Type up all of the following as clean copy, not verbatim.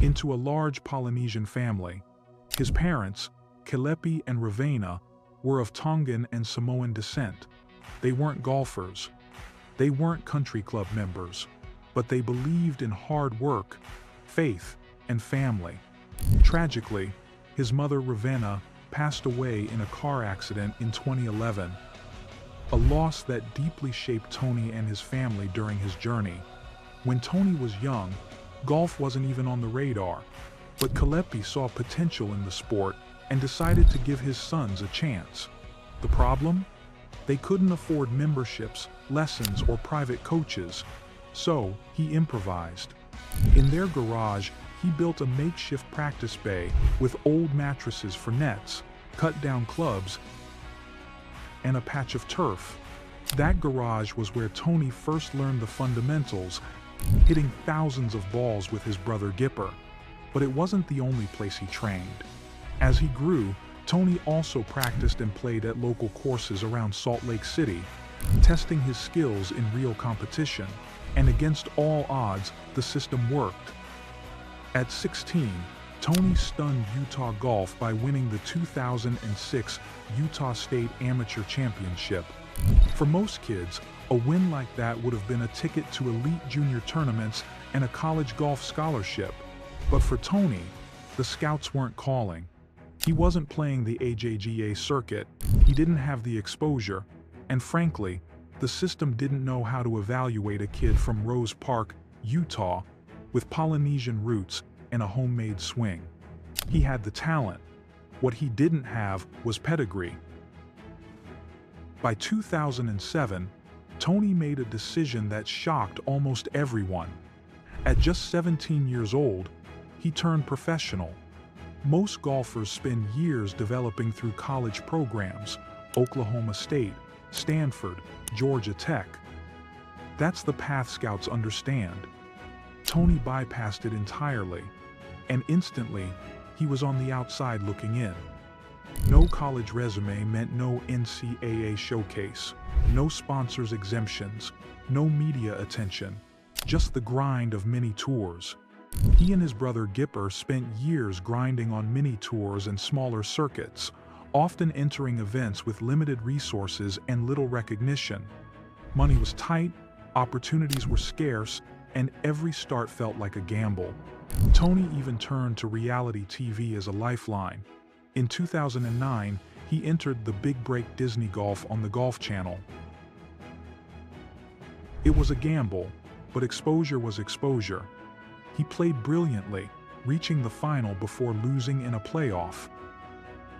into a large Polynesian family. His parents, Kelepi and Ravena, were of Tongan and Samoan descent. They weren't golfers. They weren't country club members. But they believed in hard work, faith, and family. Tragically, his mother Ravena passed away in a car accident in 2011. A loss that deeply shaped Tony and his family during his journey. When Tony was young, golf wasn't even on the radar. But Kelepi saw potential in the sport and decided to give his sons a chance. The problem? They couldn't afford memberships, lessons, or private coaches, so he improvised. In their garage, he built a makeshift practice bay with old mattresses for nets, cut-down clubs, and a patch of turf. That garage was where Tony first learned the fundamentals, hitting thousands of balls with his brother Gipper. But it wasn't the only place he trained. As he grew, Tony also practiced and played at local courses around Salt Lake City, testing his skills in real competition. And against all odds, the system worked. At 16, Tony stunned Utah golf by winning the 2006 Utah State Amateur Championship. For most kids, a win like that would have been a ticket to elite junior tournaments and a college golf scholarship. But for Tony, the scouts weren't calling. He wasn't playing the AJGA circuit, he didn't have the exposure, and frankly, the system didn't know how to evaluate a kid from Rose Park, Utah, with Polynesian roots and a homemade swing. He had the talent. What he didn't have was pedigree. By 2007, Tony made a decision that shocked almost everyone. At just 17 years old, he turned professional. Most golfers spend years developing through college programs, Oklahoma State, Stanford, Georgia Tech. That's the path scouts understand. Tony bypassed it entirely, and instantly, he was on the outside looking in. No college resume meant no NCAA showcase, no sponsors exemptions, no media attention, just the grind of mini tours. He and his brother Gipper spent years grinding on mini tours and smaller circuits, often entering events with limited resources and little recognition. Money was tight, opportunities were scarce, and every start felt like a gamble. Tony even turned to reality TV as a lifeline. In 2009, he entered the Big Break Disney Golf on the Golf Channel. It was a gamble, but exposure was exposure. He played brilliantly, reaching the final before losing in a playoff.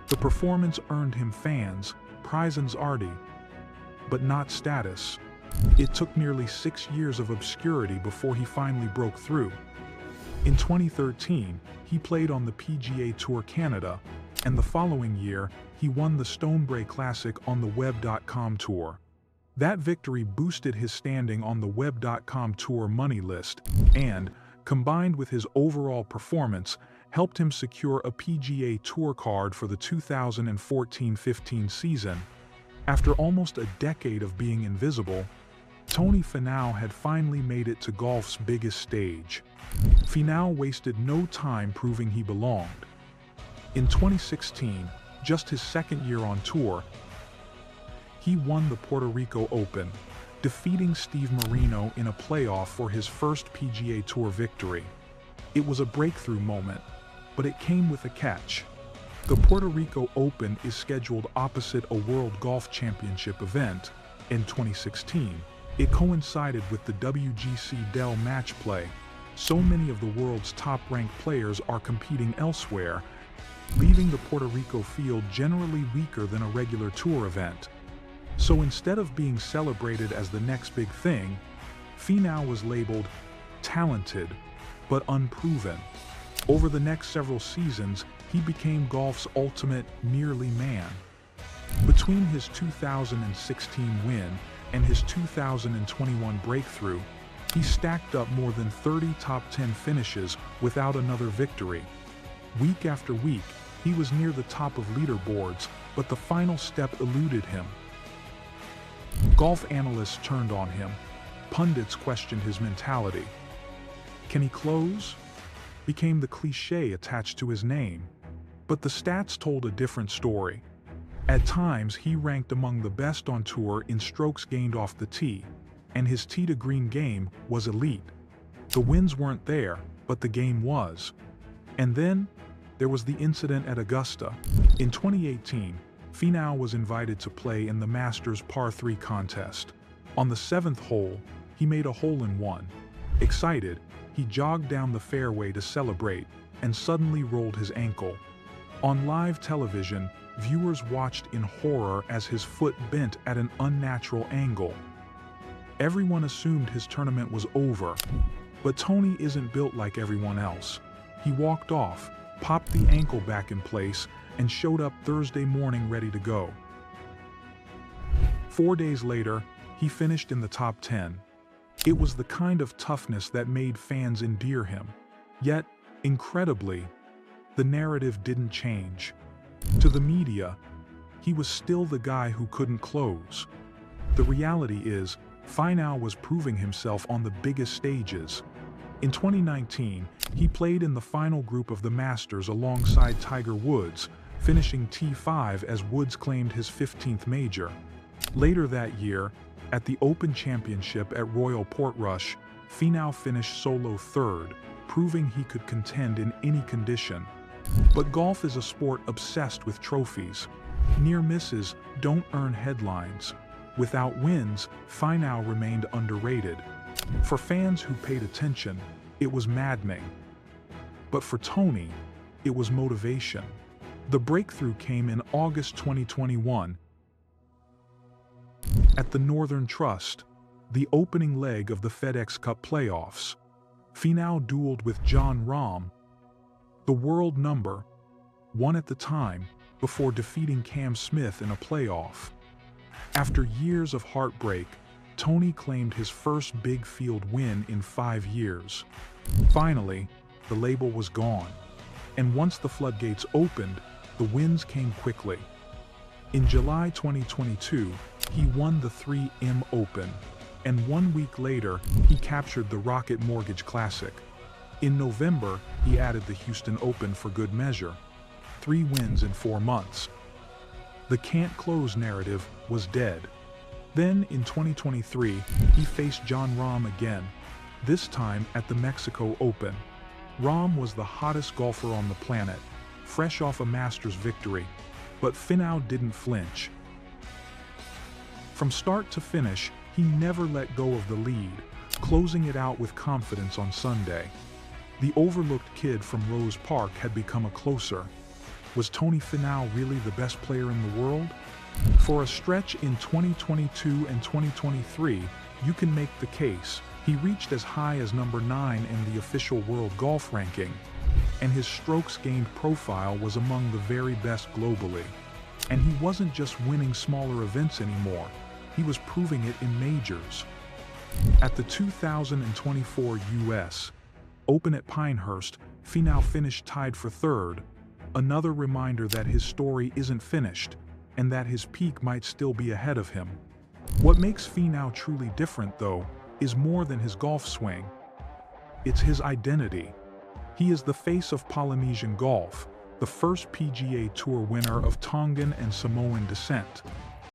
The performance earned him fans, prizes arty, but not status. It took nearly 6 years of obscurity before he finally broke through. In 2013, he played on the PGA Tour Canada, and the following year, he won the Stonebrae Classic on the Web.com Tour. That victory boosted his standing on the Web.com Tour money list, and, combined with his overall performance, helped him secure a PGA Tour card for the 2014-15 season. After almost a decade of being invisible, Tony Finau had finally made it to golf's biggest stage. Finau wasted no time proving he belonged. In 2016, just his second year on tour, he won the Puerto Rico Open, defeating Steve Marino in a playoff for his first PGA Tour victory. It was a breakthrough moment, but it came with a catch. The Puerto Rico Open is scheduled opposite a World Golf Championship event. In 2016, it coincided with the WGC Dell Match Play. So many of the world's top-ranked players are competing elsewhere, leaving the Puerto Rico field generally weaker than a regular tour event. So instead of being celebrated as the next big thing, Finau was labeled talented, but unproven. Over the next several seasons, he became golf's ultimate nearly man. Between his 2016 win and his 2021 breakthrough, he stacked up more than 30 top 10 finishes without another victory. Week after week, he was near the top of leaderboards, but the final step eluded him. Golf analysts turned on him. Pundits questioned his mentality. Can he close? became the cliché attached to his name. But the stats told a different story. At times, he ranked among the best on tour in strokes gained off the tee, and his tee-to-green game was elite. The wins weren't there, but the game was. And then, there was the incident at Augusta. In 2018, Finau was invited to play in the Masters Par 3 contest. On the 7th hole, he made a hole-in-one. Excited, he jogged down the fairway to celebrate, and suddenly rolled his ankle. On live television, viewers watched in horror as his foot bent at an unnatural angle. Everyone assumed his tournament was over, but Tony isn't built like everyone else. He walked off, popped the ankle back in place, and showed up Thursday morning ready to go. 4 days later, he finished in the top 10. It was the kind of toughness that made fans endear him. Yet, incredibly, the narrative didn't change. To the media, he was still the guy who couldn't close. The reality is, Finau was proving himself on the biggest stages. In 2019, he played in the final group of the Masters alongside Tiger Woods, finishing T5 as Woods claimed his 15th major. Later that year, at the Open Championship at Royal Portrush, Finau finished solo third, proving he could contend in any condition. But golf is a sport obsessed with trophies. Near misses don't earn headlines. Without wins, Finau remained underrated. For fans who paid attention, it was maddening. But for Tony, it was motivation. The breakthrough came in August 2021 at the Northern Trust, the opening leg of the FedEx Cup playoffs. Finau dueled with Jon Rahm, the world number one at the time, before defeating Cam Smith in a playoff. After years of heartbreak, Tony claimed his first big field win in 5 years. Finally, the label was gone, and once the floodgates opened, the wins came quickly. In July 2022, he won the 3M Open, and 1 week later, he captured the Rocket Mortgage Classic. In November, he added the Houston Open for good measure. 3 wins in 4 months. The can't close narrative was dead. Then, in 2023, he faced Jon Rahm again, this time at the Mexico Open. Rahm was the hottest golfer on the planet, fresh off a Masters victory, but Finau didn't flinch. From start to finish, he never let go of the lead, closing it out with confidence on Sunday. The overlooked kid from Rose Park had become a closer. Was Tony Finau really the best player in the world? For a stretch in 2022 and 2023, you can make the case. He reached as high as number 9 in the official world golf ranking, and his strokes gained profile was among the very best globally. And he wasn't just winning smaller events anymore, he was proving it in majors. At the 2024 U.S. Open at Pinehurst, Finau finished tied for third, another reminder that his story isn't finished, and that his peak might still be ahead of him. What makes Finau truly different, though, is more than his golf swing. It's his identity. He is the face of Polynesian golf, the first PGA Tour winner of Tongan and Samoan descent,